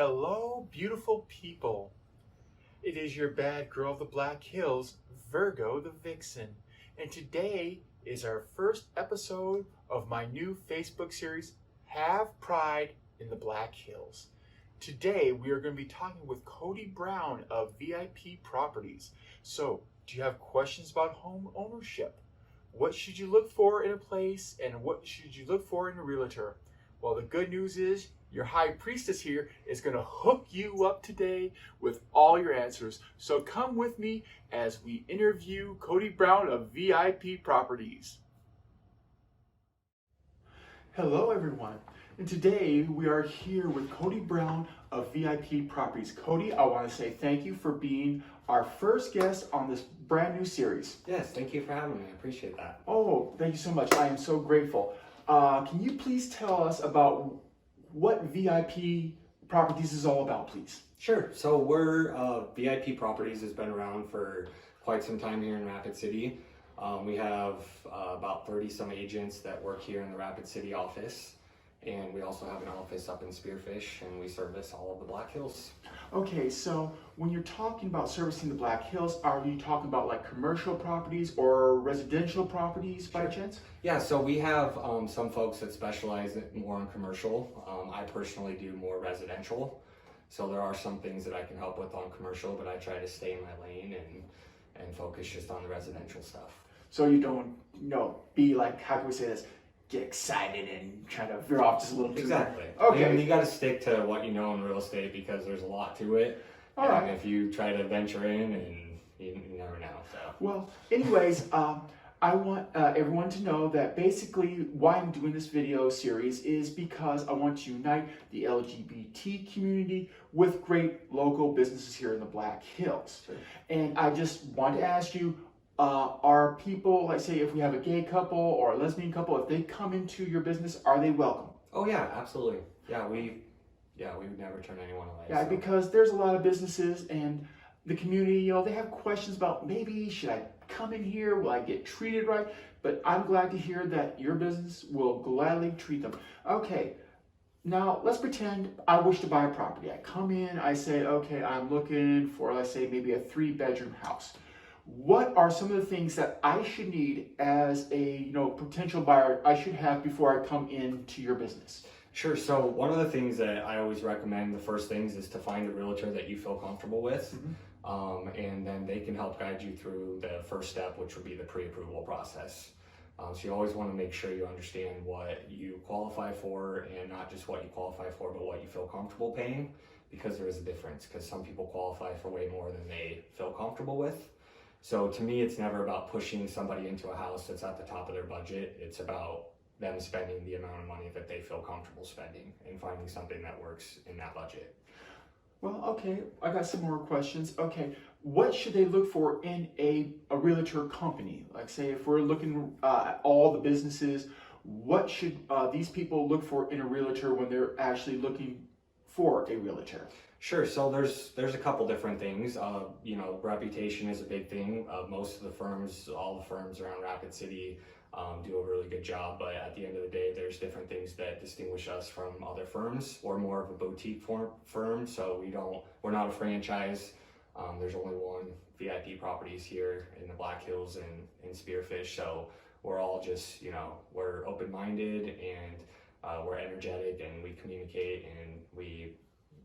Hello, beautiful people. It is your bad girl of the Black Hills, Virgo the Vixen, and today is our first episode of my new Facebook series, Have Pride in the Black Hills. Today we are going to be talking with Cody Brown of VIP Properties. So, do you have questions about home ownership? What should you look for in a place, and what should you look for in a realtor? Well, the good news is your high priestess here is going to hook you up today with all your answers. So come with me as we interview Cody Brown of VIP Properties. Hello, everyone. And today we are here with Cody Brown of VIP Properties. Cody, I want to say thank you for being our first guest on this brand new series. Yes, thank you for having me. I appreciate that. Oh, thank you so much. I am so grateful. Can you please tell us about what VIP Properties is all about, please? Sure. So we're VIP Properties has been around for quite some time here in Rapid City. We have about 30 some agents that work here in the Rapid City office, and we also have an office up in Spearfish, and we service all of the Black Hills. Okay, so when you're talking about servicing the Black Hills, are you talking about like commercial properties or residential properties by chance? Yeah, so we have some folks that specialize more in commercial. I personally do more residential. So there are some things that I can help with on commercial, but I try to stay in my lane and focus just on the residential stuff. So you don't, be like, how can we say this? Get excited and try to veer off just a little bit. Exactly. Okay. And you got to stick to what you know in real estate because there's a lot to it. All and right. if you try to venture in, and you never know. So. Well, anyways, I want everyone to know that basically why I'm doing this video series is because I want to unite the LGBT community with great local businesses here in the Black Hills. Sure. And I just want to ask you, are people, like say if we have a gay couple or a lesbian couple, if they come into your business, are they welcome? Oh yeah, absolutely. Yeah, we would never turn anyone away. Yeah, so. because there's a lot of businesses and the community, they have questions about maybe should I come in here? Will I get treated right? But I'm glad to hear that your business will gladly treat them. Okay, now let's pretend I wish to buy a property. I come in, I say, okay, I'm looking for, let's say, maybe a 3-bedroom house. What are some of the things that I should need as a potential buyer I should have before I come into your business? Sure. So one of the things that I always recommend, the first things, is to find a realtor that you feel comfortable with. Mm-hmm. And then they can help guide you through the first step, which would be the pre-approval process. So you always want to make sure you understand what you qualify for, and not just what you qualify for, but what you feel comfortable paying, because there is a difference, because some people qualify for way more than they feel comfortable with. So to me, it's never about pushing somebody into a house that's at the top of their budget. It's about them spending the amount of money that they feel comfortable spending and finding something that works in that budget. Well, okay, I got some more questions. Okay, what should they look for in a realtor company? Like say if we're looking at all the businesses, what should these people look for in a realtor when they're actually looking for a realtor? Sure. So there's a couple different things. Reputation is a big thing. Most of the firms, all the firms around Rapid City, do a really good job. But at the end of the day, there's different things that distinguish us from other firms. We're more of a boutique firm, so we're not a franchise. There's only one VIP Properties here in the Black Hills and in Spearfish. So we're all just, we're open-minded and we're energetic and we communicate, and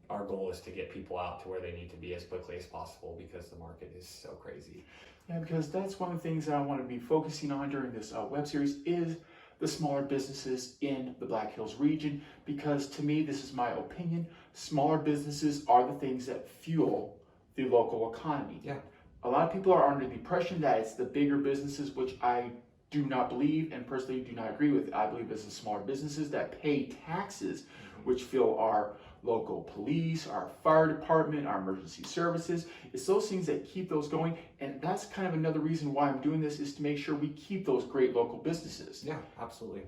our goal is to get people out to where they need to be as quickly as possible because the market is so crazy. Yeah, because that's one of the things that I want to be focusing on during this web series is the smaller businesses in the Black Hills region, because to me, this is my opinion, smaller businesses are the things that fuel the local economy. Yeah. A lot of people are under the impression that it's the bigger businesses, which I do not believe and personally do not agree with. I believe it's the smaller businesses that pay taxes, which fuel our local police, our fire department, our emergency services. It's those things that keep those going, and that's kind of another reason why I'm doing this, is to make sure we keep those great local businesses. Yeah, absolutely.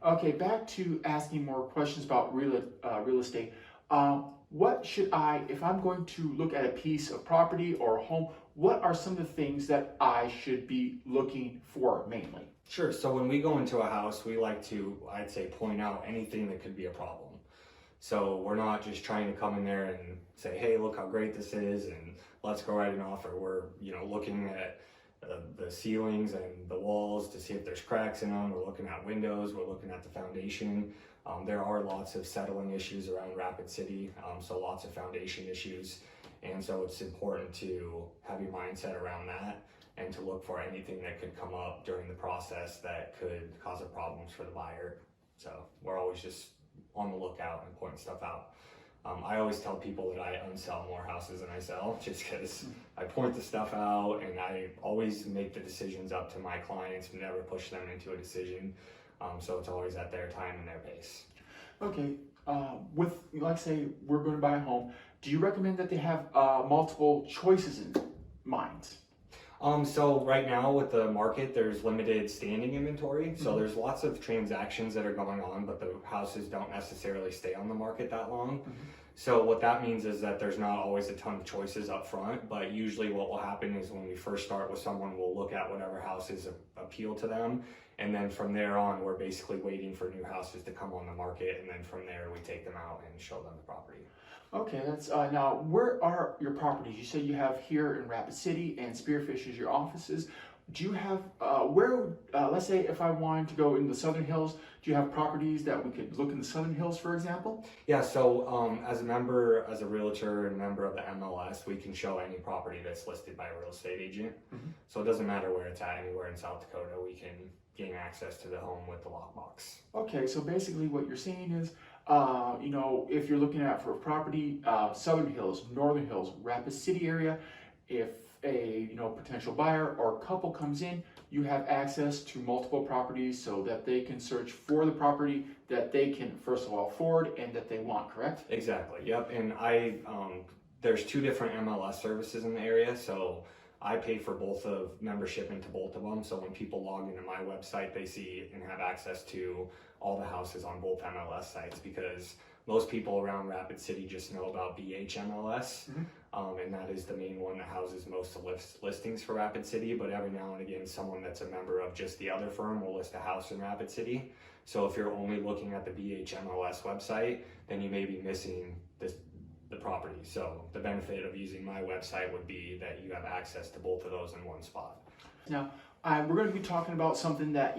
Okay, back to asking more questions about real estate. What should if I'm going to look at a piece of property or a home, what are some of the things that I should be looking for mainly? Sure. So when we go into a house, we like to, I'd say, point out anything that could be a problem. So we're not just trying to come in there and say, hey, look how great this is and let's go write an offer. We're, looking at the ceilings and the walls to see if there's cracks in them. We're looking at windows, we're looking at the foundation. There are lots of settling issues around Rapid City, so lots of foundation issues. And so it's important to have your mindset around that and to look for anything that could come up during the process that could cause a problems for the buyer. So we're always just on the lookout and pointing stuff out. I always tell people that I unsell more houses than I sell, just because I point the stuff out and I always make the decisions up to my clients, never push them into a decision. So it's always at their time and their pace. Okay, with, like say, we're going to buy a home, do you recommend that they have multiple choices in mind? So right now with the market, there's limited standing inventory. So there's lots of transactions that are going on, but the houses don't necessarily stay on the market that long. So what that means is that there's not always a ton of choices up front, but usually what will happen is when we first start with someone, we'll look at whatever houses appeal to them. And then from there on, we're basically waiting for new houses to come on the market. And then from there, we take them out and show them the property. Okay, that's now where are your properties? You said you have here in Rapid City and Spearfish is your offices. Do you have let's say if I wanted to go in the Southern Hills, do you have properties that we could look in the Southern Hills, for example? Yeah, so as a realtor and member of the MLS, we can show any property that's listed by a real estate agent. So it doesn't matter where it's at, anywhere in South Dakota, we can gain access to the home with the lockbox. Okay, so basically what you're saying is, if you're looking at for a property, Southern Hills, Northern Hills, Rapid City area, if a potential buyer or couple comes in, you have access to multiple properties so that they can search for the property that they can first of all afford and that they want, correct? Exactly, yep. And there's two different MLS services in the area, so I pay for both of membership into both of them. So when people log into my website, they see and have access to all the houses on both MLS sites, because most people around Rapid City just know about BHMLS, and that is the main one that houses most of listings for Rapid City. But every now and again, someone that's a member of just the other firm will list a house in Rapid City. So if you're only looking at the BHMLS website, then you may be missing the property. So the benefit of using my website would be that you have access to both of those in one spot. Now, we're going to be talking about something that,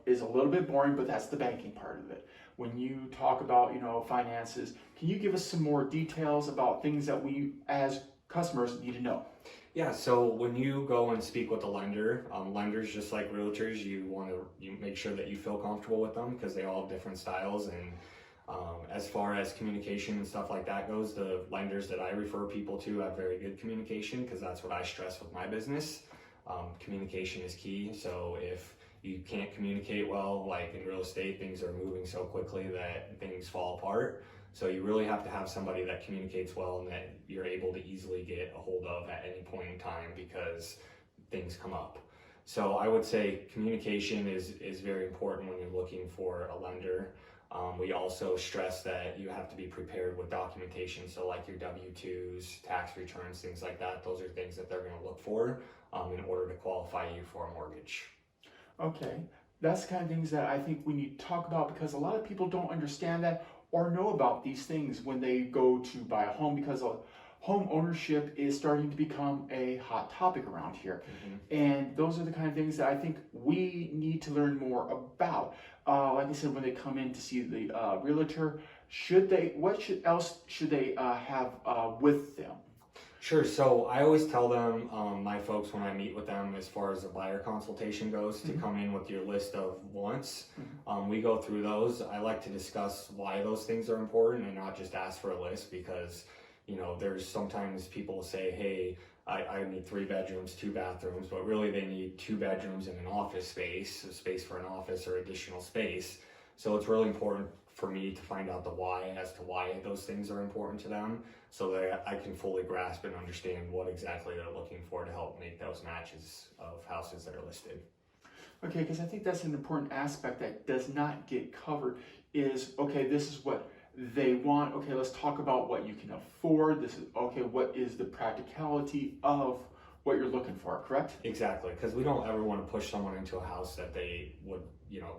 is a little bit boring, but that's the banking part of it. When you talk about, finances, can you give us some more details about things that we as customers need to know? Yeah, so when you go and speak with a lender, lenders, just like realtors, you make sure that you feel comfortable with them, because they all have different styles. And as far as communication and stuff like that goes, the lenders that I refer people to have very good communication, because that's what I stress with my business. Communication is key. So if you can't communicate well, like in real estate, things are moving so quickly that things fall apart. So you really have to have somebody that communicates well and that you're able to easily get a hold of at any point in time, because things come up. So I would say communication is very important when you're looking for a lender. We also stress that you have to be prepared with documentation. So like your W-2s, tax returns, things like that. Those are things that they're going to look for in order to qualify you for a mortgage. Okay, that's the kind of things that I think we need to talk about, because a lot of people don't understand that or know about these things when they go to buy a home, because home ownership is starting to become a hot topic around here. And those are the kind of things that I think we need to learn more about. Like I said, when they come in to see the realtor, what else should they have with them? Sure. So I always tell them, my folks, when I meet with them, as far as the buyer consultation goes, to come in with your list of wants. We go through those. I like to discuss why those things are important and not just ask for a list, because there's sometimes people say, hey, I need 3 bedrooms, 2 bathrooms, but really they need 2 bedrooms and an office space, a space for an office or additional space. So it's really important for me to find out the why as to why those things are important to them, so that I can fully grasp and understand what exactly they're looking for to help make those matches of houses that are listed. Okay, because I think that's an important aspect that does not get covered is, okay, this is what they want. Okay, let's talk about what you can afford. This is, okay, what is the practicality of what you're looking for, correct? Exactly, because we don't ever want to push someone into a house that they would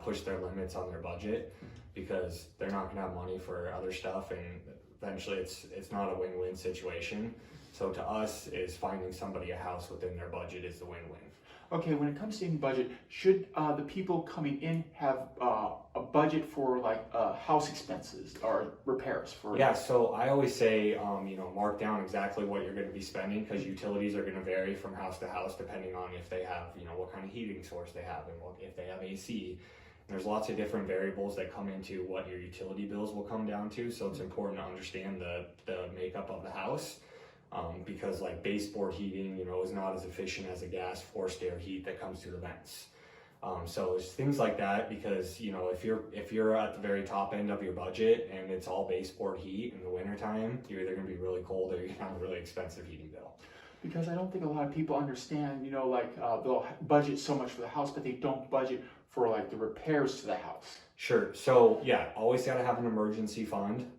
push their limits on their budget, because they're not gonna have money for other stuff, and eventually it's not a win-win situation. So to us, is finding somebody a house within their budget is the win-win. Okay, when it comes to any budget, should the people coming in have a budget for like house expenses or repairs? Yeah, so I always say, mark down exactly what you're going to be spending, because utilities are going to vary from house to house depending on if they have, what kind of heating source they have, and if they have AC. And there's lots of different variables that come into what your utility bills will come down to. So it's important to understand the makeup of the house. Because like baseboard heating, is not as efficient as a gas forced air heat that comes through the vents. So it's things like that, because if you're at the very top end of your budget and it's all baseboard heat in the wintertime, you're either going to be really cold or you're going to have a really expensive heating bill. Because I don't think a lot of people understand, they'll budget so much for the house, but they don't budget for like the repairs to the house. Sure. So yeah, always got to have an emergency fund.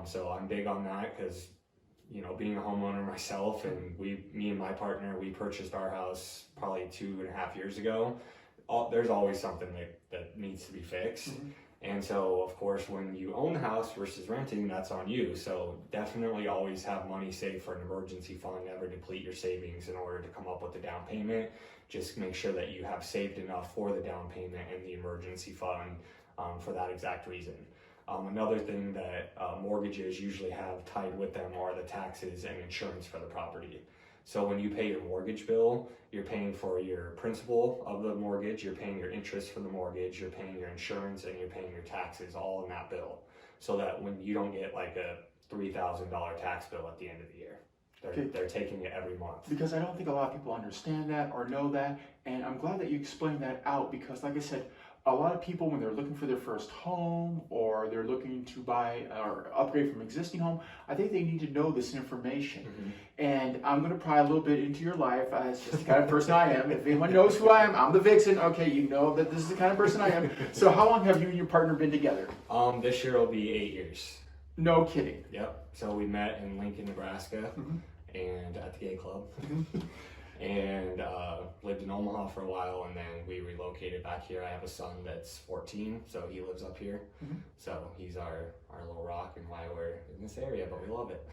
So I'm big on that, because being a homeowner myself, and me and my partner, we purchased our house probably 2.5 years ago. There's always something that needs to be fixed. Mm-hmm. And so, of course, when you own the house versus renting, that's on you. So definitely always have money saved for an emergency fund. Never deplete your savings in order to come up with a down payment. Just make sure that you have saved enough for the down payment and the emergency fund for that exact reason. Another thing that mortgages usually have tied with them are the taxes and insurance for the property. So when you pay your mortgage bill, you're paying for your principal of the mortgage, you're paying your interest for the mortgage, you're paying your insurance, and you're paying your taxes all in that bill. So that when you don't get like a $3,000 tax bill at the end of the year. They're taking it every month. Because I don't think a lot of people understand that or know that, and I'm glad that you explained that out, because like I said, a lot of people, when they're looking for their first home or they're looking to buy or upgrade from existing home, I think they need to know this information. Mm-hmm. And I'm going to pry a little bit into your life. It's just the kind of person I am. If anyone knows who I am, I'm the vixen. Okay, you know that this is the kind of person I am. So how long have you and your partner been together? This year will be 8 years. No kidding. Yep. So we met in Lincoln, Nebraska, mm-hmm. and at the gay club. Mm-hmm. And lived in Omaha for a while, and then we relocated back here. I have a son that's 14, so he lives up here. Mm-hmm. So he's our little rock and why we're in this area, but we love it.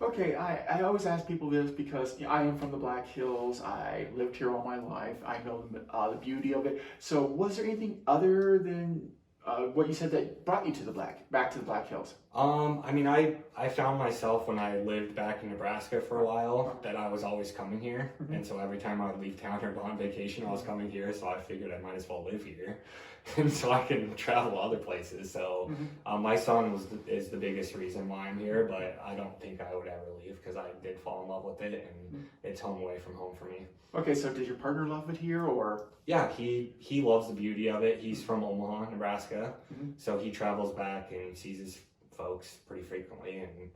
Okay, I always ask people this because I am from the Black Hills. I lived here all my life. I know the beauty of it. So was there anything other than what you said that brought you to back to the Black Hills? I found myself when I lived back in Nebraska for a while that I was always coming here. Mm-hmm. And so every time I would leave town or go on vacation, I was coming here. So I figured I might as well live here. And so I can travel other places. So mm-hmm. My son is the biggest reason why I'm here, but I don't think I would ever leave, because I did fall in love with it, and mm-hmm. it's home away from home for me. Okay, so did your partner love it here, or? Yeah, he loves the beauty of it. He's from Omaha, Nebraska, mm-hmm. so he travels back and sees his folks pretty frequently, and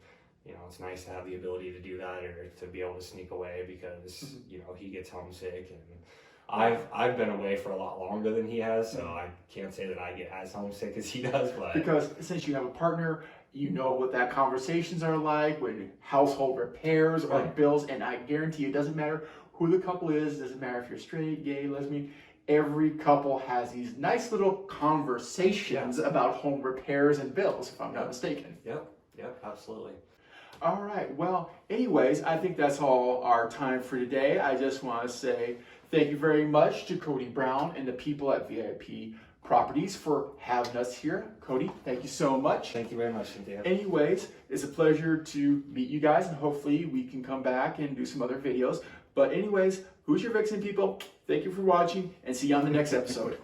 it's nice to have the ability to do that, or to be able to sneak away, because mm-hmm. He gets homesick, and I've been away for a lot longer than he has, so I can't say that I get as homesick as he does. But because since you have a partner, you know what that conversations are like when household repairs or bills, and I guarantee you, it doesn't matter who the couple is, doesn't matter if you're straight, gay, lesbian, every couple has these nice little conversations about home repairs and bills, if I'm not mistaken. Yep, absolutely. All right, well, anyways, I think that's all our time for today. I just want to say thank you very much to Cody Brown and the people at VIP Properties for having us here. Cody, thank you so much. Thank you very much, Cynthia. Anyways, it's a pleasure to meet you guys, and hopefully we can come back and do some other videos. But anyways, who's your vixen, people? Thank you for watching, and see you on the next episode.